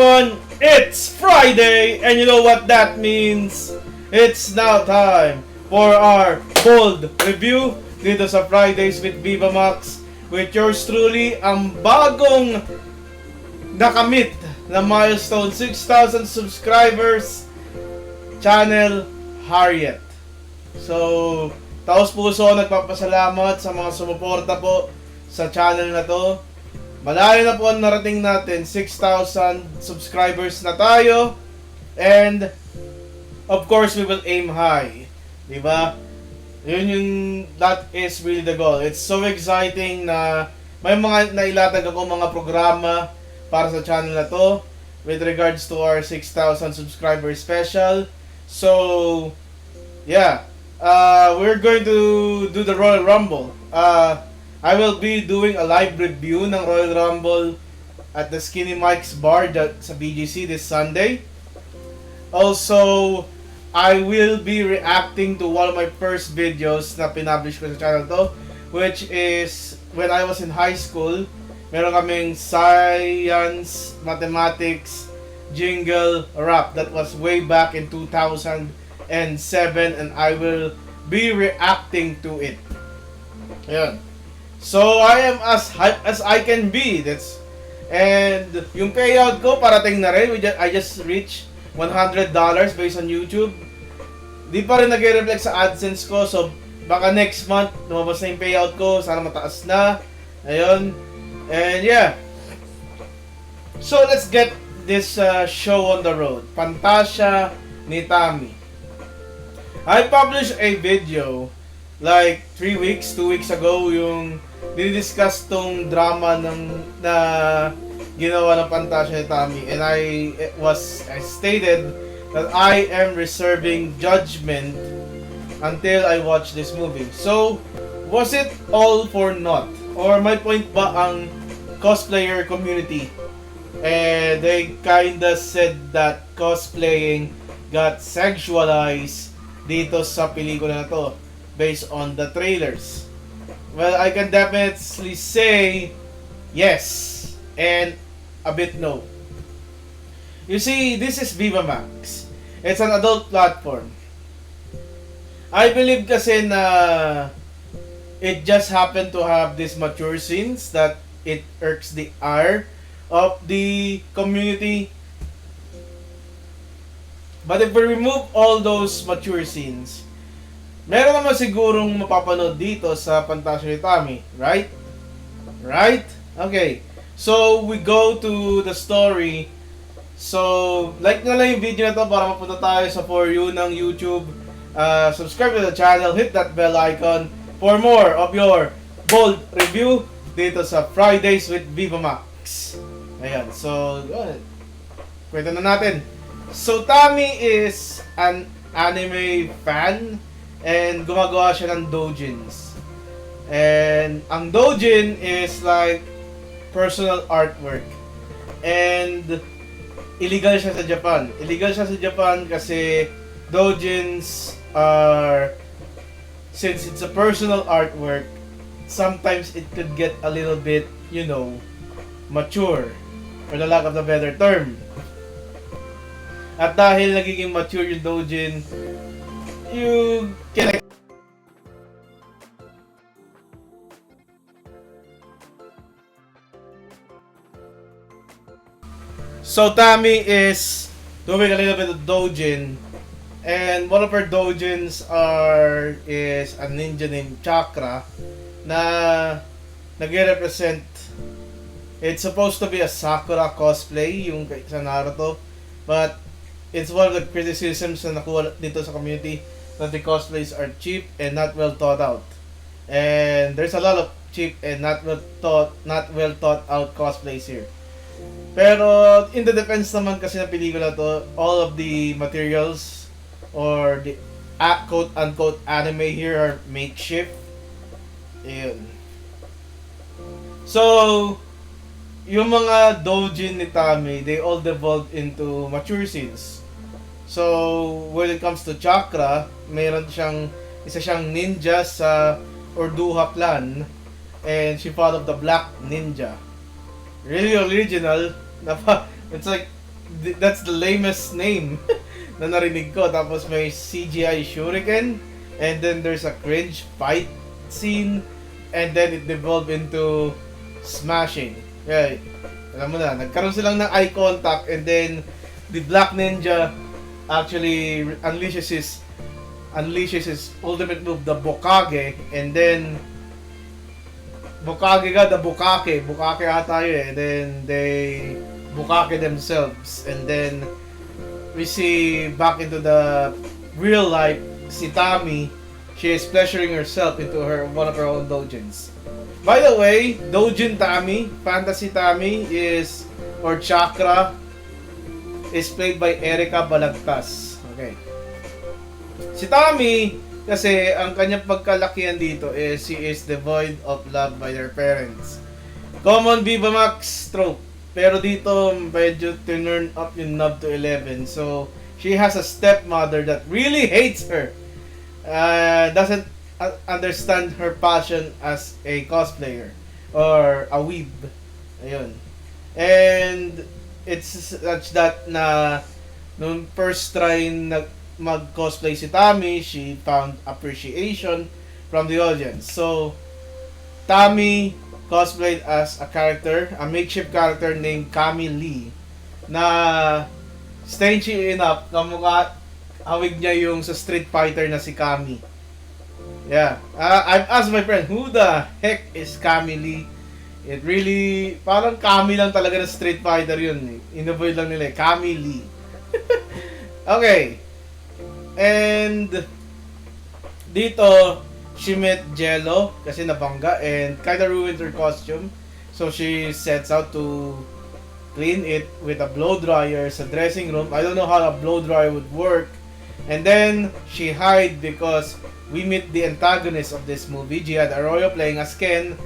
everyone, it's Friday, and you know what that means? It's now time for our bold review dito sa Fridays with Vivamax with yours truly, ang bagong nakamit na milestone 6,000 subscribers channel, Harriet. So, taos puso nagpapasalamat sa mga sumuporta po sa channel na to. Malayo na po ang narating natin, 6,000 subscribers na tayo. And, of course, we will aim high. Diba? That is really the goal. It's so exciting na may mga nailatag ako mga programa para sa channel na to with regards to our 6,000 subscriber special. So, yeah. We're going to do the Royal Rumble. I will be doing a live review ng Royal Rumble at the Skinny Mike's Bar sa BGC this Sunday. Also, I will be reacting to one of my first videos na pinablish ko sa channel to, which is when I was in high school. Meron kaming science, mathematics, jingle rap that was way back in 2007, and I will be reacting to it. Ayan. So, I am as hyped as I can be. And yung payout ko, parating na rin. I just reached $100 based on YouTube. Di pa rin nag-reflect sa AdSense ko. So, baka next month, lumabas na yung payout ko. Sana mataas na. Ayun. And yeah. So, let's get this show on the road. Pantasya ni Tami. I published a video like 2 weeks ago, yung dinidiscuss tong drama na ginawa ng Pantasya ni Tami, and I stated that I am reserving judgment until I watch this movie. So, was it all for naught? Or my point ba ang cosplayer community? They kinda said that cosplaying got sexualized dito sa pelikula na to based on the trailers. Well, I can definitely say yes and a bit no. You see, this is Vivamax. It's an adult platform. I believe kasi na it just happened to have these mature scenes that it irks the ire of the community. But if we remove all those mature scenes, meron naman sigurong mapapanood dito sa Pantasya ni Tami, right? Right? Okay. So, we go to the story. So, like nga lang yung video na to para mapunta tayo sa For You ng YouTube. Subscribe to the channel, hit that bell icon for more of your bold review dito sa Fridays with Vivamax. Ayan. So, kwento na natin. So, Tami is an anime fan and gumagawa siya ng doujins. And ang doujin is like personal artwork. And illegal siya sa Japan. Illegal siya sa Japan kasi doujins are, since it's a personal artwork, sometimes it could get a little bit, mature, for the lack of a better term. At dahil nagiging mature yung doujin, you can... So Tami is doing a little bit of doujin, and one of her doujins is a ninja named Chakra na nag-represent. It's supposed to be a Sakura cosplay yung sa Naruto, but it's one of the criticisms na nakuha dito sa community that the cosplays are cheap and not well thought out. And there's a lot of cheap and not well thought out cosplays here. Pero in the defense naman kasi ng pelikula to, all of the materials or the quote unquote anime here are makeshift. Ayun. So, yung mga doujin ni Tami, they all devolved into mature scenes. So, when it comes to Chakra, isa siyang ninja sa Orduha clan, and she followed the Black Ninja. Really original. It's like That's the lamest name na narinig ko. Tapos may CGI shuriken, and then there's a cringe fight scene, and then it devolved into smashing. Yeah, alam mo na, nagkaroon silang ng eye contact, and then the Black Ninja actually unleashes his ultimate move, the Bokage, and then Bokage ga, the Bukake ata yun, and then they Bukake themselves, and then we see back into the real life, si Tami, she is pleasuring herself into one of her own doujins. By the way, doujin Tami, fantasy Tami is, or chakra, is played by Erika Balagtas. Okay. Si Tami, kasi ang kanyang pagkalakihan dito is she is devoid of love by her parents. Common Vivamax trope. Pero dito, medyo turn up yung love to 11. So, she has a stepmother that really hates her. Doesn't understand her passion as a cosplayer or a weeb. Ayun. And it's such that na nung first try na mag-cosplay si Tami, she found appreciation from the audience. So, Tami cosplayed as a character, a makeshift character named Kami Lee, na strangely enough, kamukha awig niya yung sa Street Fighter na si Kami. Yeah. I've asked my friend, who the heck is Kami Lee? It really, parang Kami lang talaga na Street Fighter yun. Inavoid lang nila, Kami Lee. Okay. And dito, she met Gelo kasi nabangga and kinda ruined her costume. So she sets out to clean it with a blow dryer sa dressing room. I don't know how a blow dryer would work. And then she hid because we meet the antagonist of this movie, Jiad Arroyo playing as Ken,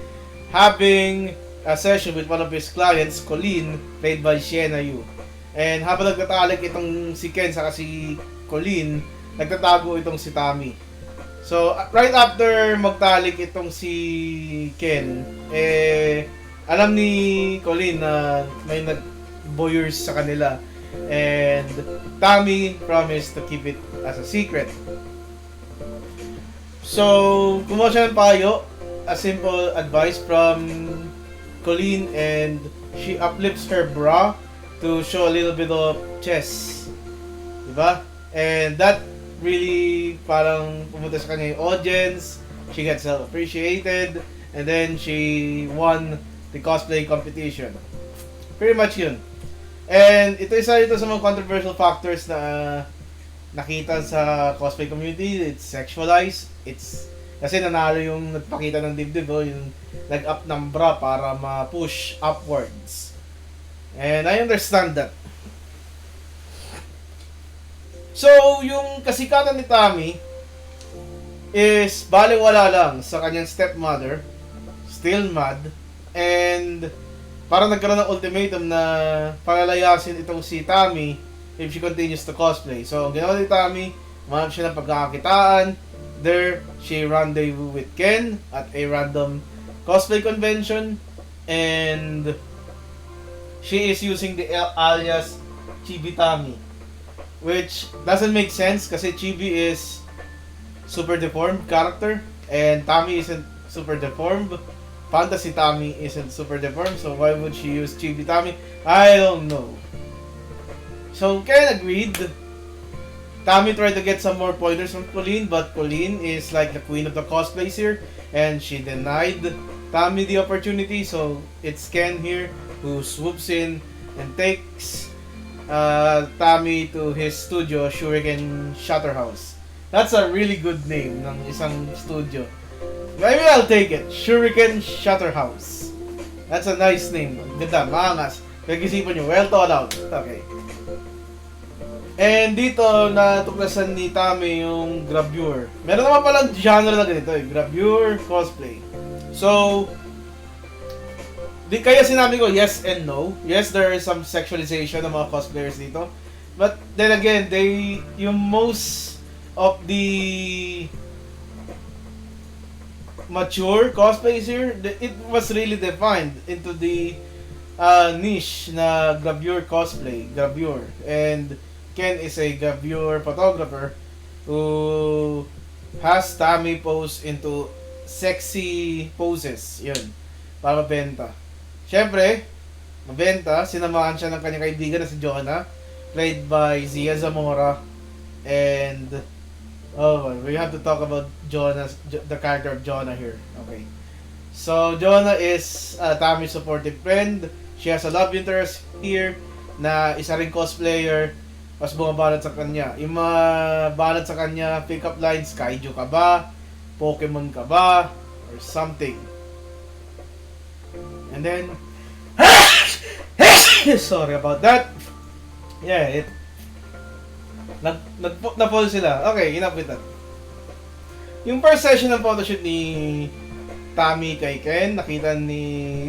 having a session with one of his clients, Colleen, played by Shiena. And habang nagtatalik itong si Ken sa si Colleen, nagtatago itong si Tami. So, right after magtalik itong si Ken, alam ni Colleen na may nag-voyeurs sa kanila. And Tami promised to keep it as a secret. So, kumuha siya ng payo, a simple advice from Colleen, and she uplifts her bra to show a little bit of chest. Diba? And that really parang pumunta sa kanya yung audience, she gets self-appreciated, and then she won the cosplay competition. Pretty much yun. And ito sa mga controversial factors na nakita sa cosplay community. It's sexualized. It's kasi nanalo yung nagpakita ng dibdib, yung nag-up ng bra para ma-push upwards. And I understand that. So, yung kasikatan ni Tami is baliwala lang sa kanyang stepmother, still mad, and parang nagkaroon ng ultimatum na palalayasin itong si Tami if she continues to cosplay. So, ang ginawa ni Tami, mahanap siya ng pagkakakitaan. There, she rendezvous with Ken at a random cosplay convention, and she is using the alias Chibi Tami, which doesn't make sense kasi Chibi is super deformed character and Tami isn't super deformed. Fantasy Tami isn't super deformed, so why would she use Chibi Tami? I don't know. So Ken agreed. Tami tried to get some more pointers from Colleen, but Colleen is like the queen of the cosplays here, and she denied Tami the opportunity. So it's Ken here who swoops in and takes Tami to his studio, Shuriken Shutterhouse. That's a really good name ng isang studio. Maybe I'll take it. Shuriken Shutterhouse. That's a nice name. Ganda, maangas. Pag-isipan nyo, well thought out. Okay. And dito, natuklasan ni Tami yung gravure. Meron naman palang genre na ganito gravure, cosplay. So, kaya sinabi ko yes and no. Yes, there is some sexualization ng mga cosplayers dito. But then again, yung most of the mature cosplays here, it was really defined into the niche na gravure cosplay, gravure. And Ken is a gravure photographer who has Tami pose into sexy poses. Yun. Para mabenta. Siyempre, mabenta, sinamahan siya ng kanyang kaibigan na si Jonah, played by Zia Zamora. And we have to talk about the character of Jonah here. Okay. So, Jonah is Tami's supportive friend. She has a love interest here na isa ring cosplayer. Mas bumabalot sa kanya. Yung mga balot sa kanya, pick-up lines, kaiju ka ba? Pokemon ka ba? Or something. And then, sorry about that. Yeah, na-fall sila. Okay, enough with that. Yung first session ng photoshoot ni Tami kay Ken, nakita ni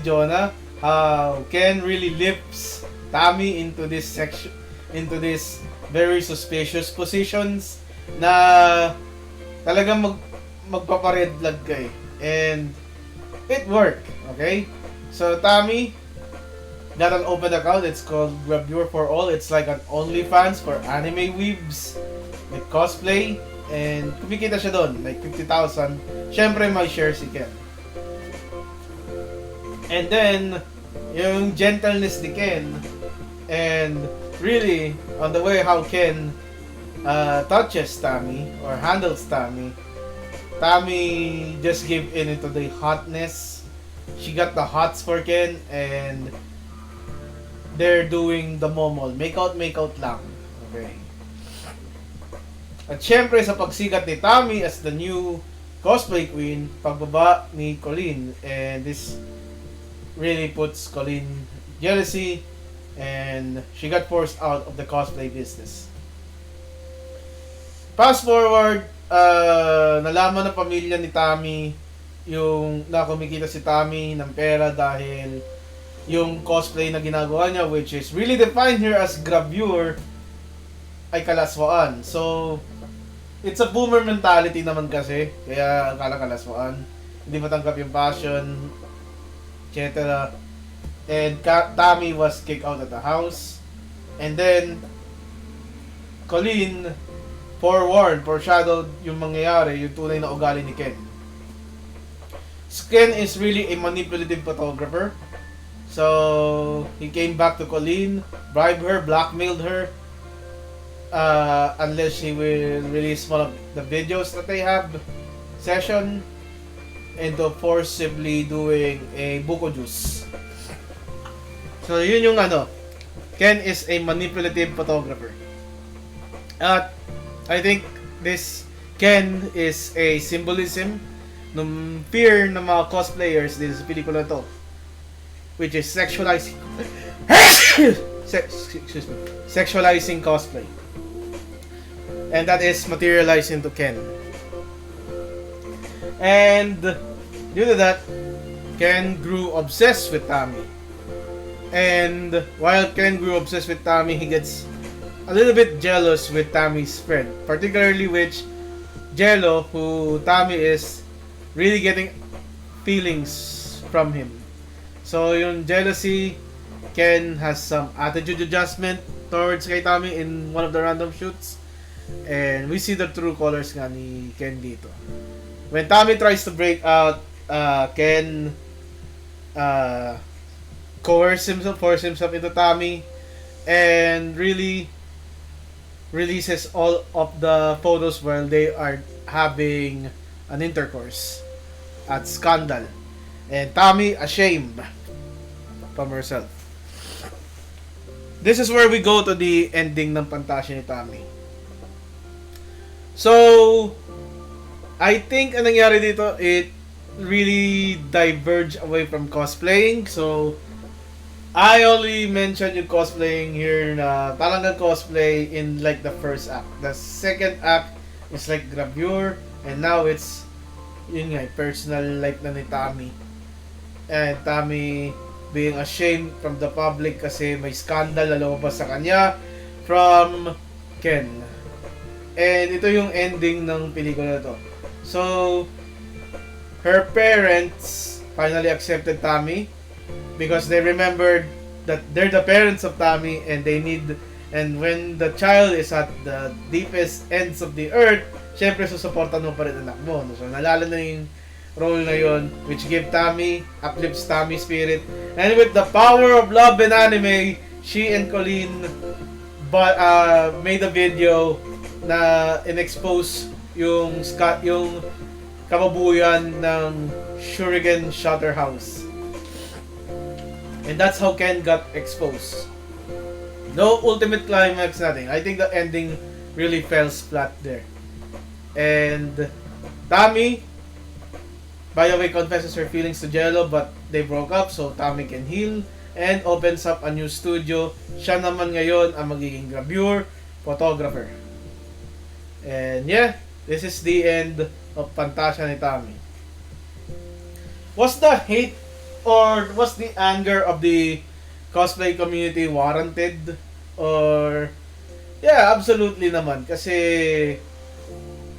Jonah how Ken really lifts Tami into this very suspicious positions na talagang magpapared flag ka eh. And it worked, okay? So Tami got an open account. It's called Gravure for All. It's like an OnlyFans for anime weebs with cosplay. And kumikita siya doon, like 50,000. Syempre may share si Ken. And then, yung gentleness ni Ken, and really, on the way how Ken touches Tami, or handles Tami, Tami just gave in into the hotness. She got the hots for Ken, and they're doing the momol. Make out lang. Okay. At syempre sa pagsikat ni Tami as the new cosplay queen, pagbaba ni Colleen, and this really puts Colleen jealousy, and she got forced out of the cosplay business. Fast forward, nalaman ng pamilya ni Tami yung na kumikita si Tami ng pera dahil yung cosplay na ginagawa niya, which is really defined here as gravure, ay kalaswaan. So, it's a boomer mentality naman kasi, kaya akala kalaswaan. Hindi matanggap yung passion, etc. And Tami was kicked out of the house. And then, Colleen foreshadowed yung mangyayari, yung tunay na ugali ni Ken. Ken is really a manipulative photographer. So, he came back to Colleen, bribed her, blackmailed her, unless she will release one of the videos that they have session, into forcibly doing a buko juice. So yun yung Ken is a manipulative photographer. At I think this Ken is a symbolism ng fear ng mga cosplayers din sa pelikula to, which is sexualizing sexualizing cosplay. And that is materialized into Ken. And due to that, Ken grew obsessed with Tami. And while Ken grew obsessed with Tami, he gets a little bit jealous with Tami's friend. Particularly with Gelo, who Tami is really getting feelings from him. So yung jealousy, Ken has some attitude adjustment towards kay Tami in one of the random shoots. And we see the true colors nga ni Ken dito. When Tami tries to break out, Ken force himself into Tami, and really releases all of the photos while they are having an intercourse at scandal. And Tami ashamed from herself. This is where we go to the ending ng Pantasya ni Tami. So, I think ang nangyari dito, it really diverged away from cosplaying. So, I only mentioned yung cosplaying here na talagang cosplay in like the first act. The second act is like gravure, and now it's yun nga, personal life na ni Tami. And Tami being ashamed from the public kasi may scandal na lumabas sa kanya from Ken. And ito yung ending ng pelikula na to. So, her parents finally accepted Tami because they remembered that they're the parents of Tami and they need, and when the child is at the deepest ends of the earth, syempre susuportan mo pa rin anak mo. So nalala na yung role na yun, which give Tami, uplifts Tami's spirit. And with the power of love and anime, she and Colleen made a video na in-expose yung kababuyan ng Shuriken Shutter House. And that's how Ken got exposed. No ultimate climax, nothing. I think the ending really fell flat there. And Tami, by the way, confesses her feelings to Gelo, but they broke up, so Tami can heal and opens up a new studio. Siya naman ngayon ang magiging gravure photographer. And yeah, this is the end of Pantasya ni Tami. Was the hate or was the anger of the cosplay community warranted? Or yeah, absolutely naman, kasi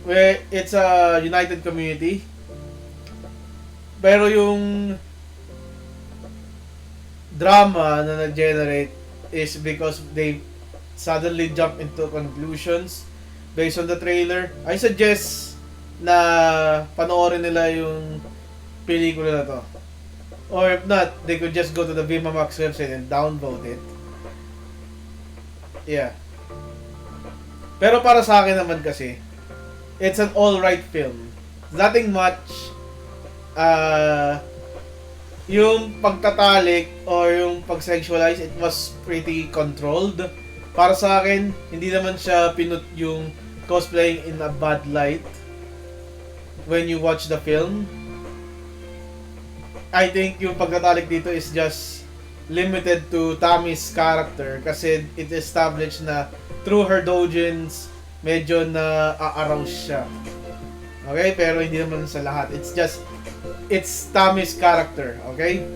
it's a united community. Pero yung drama na nag-generate is because they suddenly jump into conclusions based on the trailer. I suggest na panoorin nila yung pelikula na to. Or if not, they could just go to the Vivamax website and download it. Yeah. Pero para sa akin naman kasi, it's an alright film. Nothing much. Yung pagtatalik or yung pag-sexualize, it was pretty controlled. Para sa akin, hindi naman siya pinut yung cosplaying in a bad light when you watch the film. I think yung pagtatalik dito is just limited to Tami's character kasi it established na through her doujins, medyo na a-arouse siya. Okay? Pero hindi naman sa lahat. It's Tami's character, okay?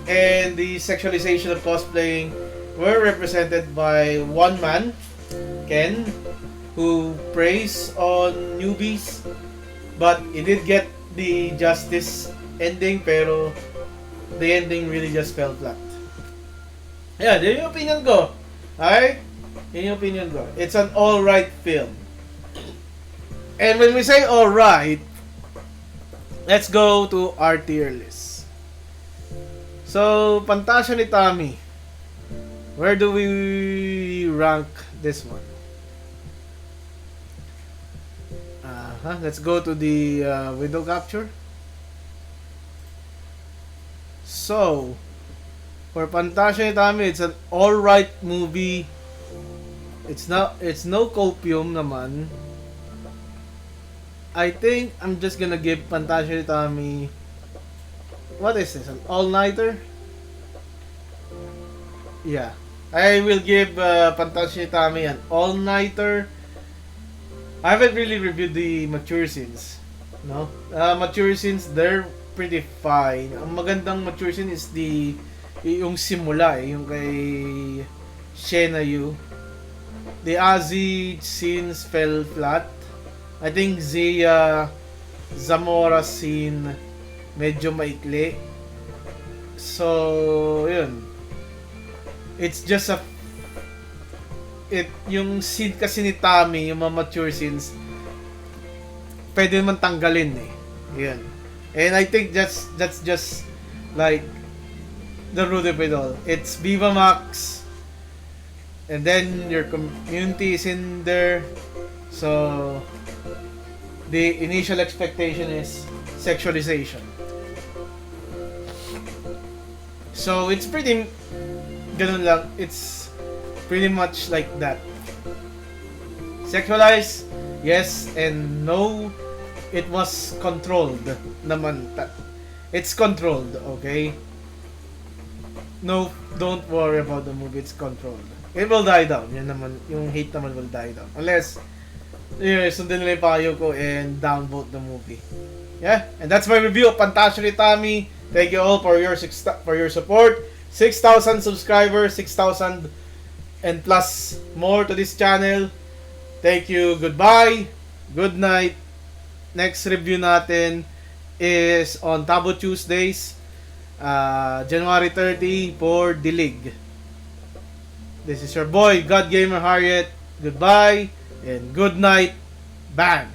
And the sexualization of cosplaying were represented by one man, Ken, who preys on newbies, but he did get the justice ending, pero the ending really just fell flat. Yeah, yun yung opinion ko. Alright? Yun yung opinion ko. It's an alright film. And when we say alright, let's go to our tier list. So, Pantasya ni Tami. Where do we rank this one? Let's go to the window capture. So, for Pantasya ni Tami, it's an alright movie. It's no copium naman. I think I'm just gonna give Pantasya ni Tami, what is this, an all-nighter? Yeah, I will give Pantasya ni Tami an all-nighter. I haven't really reviewed the mature scenes, no? Mature scenes, they're pretty fine. Ang magandang mature scene is yung simula, yung kay Shiena. The Azi scenes fell flat. I think Zia Zamora scene medyo maikli. So, yun. It's just yung scene kasi ni Tami, yung mga mature scenes, pwede naman tanggalin eh. Yun. And I think that's just like the root of it all. It's Vivamax, and then your community is in there. So, the initial expectation is sexualization. So, it's pretty ganun lang. It's pretty much like that. Sexualized, yes and no. It was controlled naman. It's controlled, okay? No, don't worry about the movie. It's controlled. It will die down. Yan naman, yung hate naman will die down. Unless sundin nila yung payo ko and downvote the movie. Yeah, and that's my review of Pantasya ni Tami. Thank you all for your support. 6,000 subscribers, 6,000 and plus more to this channel. Thank you. Goodbye. Good night. Next review natin is on Tabo Tuesdays. January 30 for the league. This is your boy, God Gamer Harriet. Goodbye and good night. Bang!